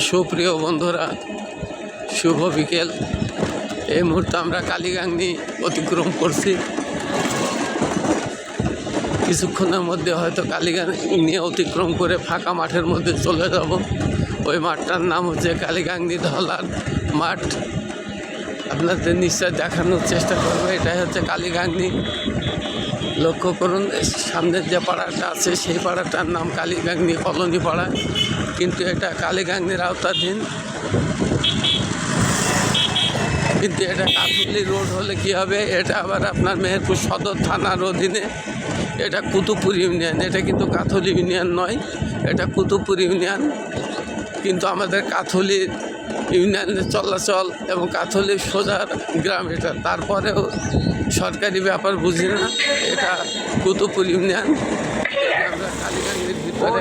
সুপ্রিয় বন্ধুরা, শুভ বিকেল। এই মুহূর্তে আমরা কালীগাংনী অতিক্রম করছি। কিছুক্ষণের মধ্যে হয়তো কালীগাংনী অতিক্রম করে ফাঁকা মাঠের মধ্যে চলে যাব। ওই মাঠটার নাম হচ্ছে কালীগাংনী ধলার মাঠ। আপনাদের নিশ্চয় দেখানোর চেষ্টা করবো। এটাই হচ্ছে কালীগাংনী। লক্ষ্য করুন, সামনের যে পাড়াটা আছে সেই পাড়াটার নাম কালীগাংনী কলোনি পাড়া, কিন্তু এটা কালীগাংনীর আওতাধীন। কিন্তু এটা কাঁথুলি রোড হলে কি হবে, এটা আবার আপনার মেহেরপুর সদর থানার অধীনে। এটা কুতুবপুর ইউনিয়ন, এটা কিন্তু কাঁথুলি ইউনিয়ন নয়, এটা কুতুবপুর ইউনিয়ন। কিন্তু আমাদের কাঁথুলি ইউনিয়নের চলাচল এবং কাঁথুলি সোজার গ্রাম এটা, তারপরেও সরকারি ব্যাপার বুঝি না। এটা কুতুবপুর ইউনিয়ন। আমরা কালীগাংনীর ভিতরে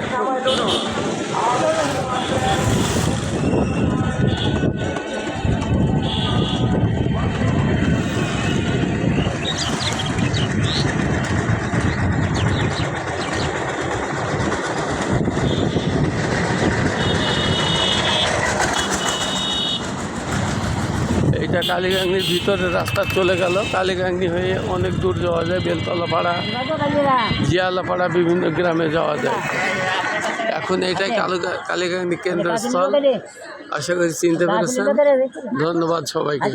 এটা কালীগাংনীর ভিতরে রাস্তা চলে গেল। কালীগাংনী হয়ে অনেক দূর যাওয়া যায়, বেলতলা পাড়া, জিয়ালা পাড়া, বিভিন্ন গ্রামে যাওয়া যায়। এখন এটাই কালীগাংনী কেন্দ্রস্থল। আশা করি চিনতে পেরেছেন। ধন্যবাদ সবাইকে।